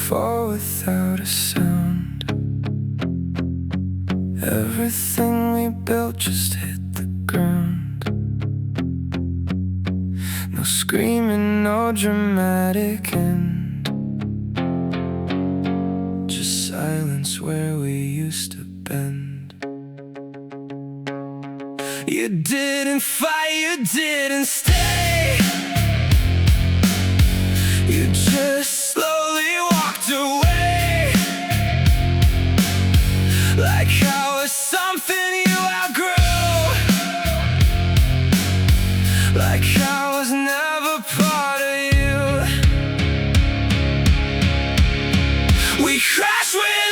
fall without a sound. Everything we built just hit the ground. No screaming, no dramatic end, just silence where we used to bend. You didn't fight, you didn't stay. You just slowly walked away, like I was something you outgrew, like I was never part of you. We crashed with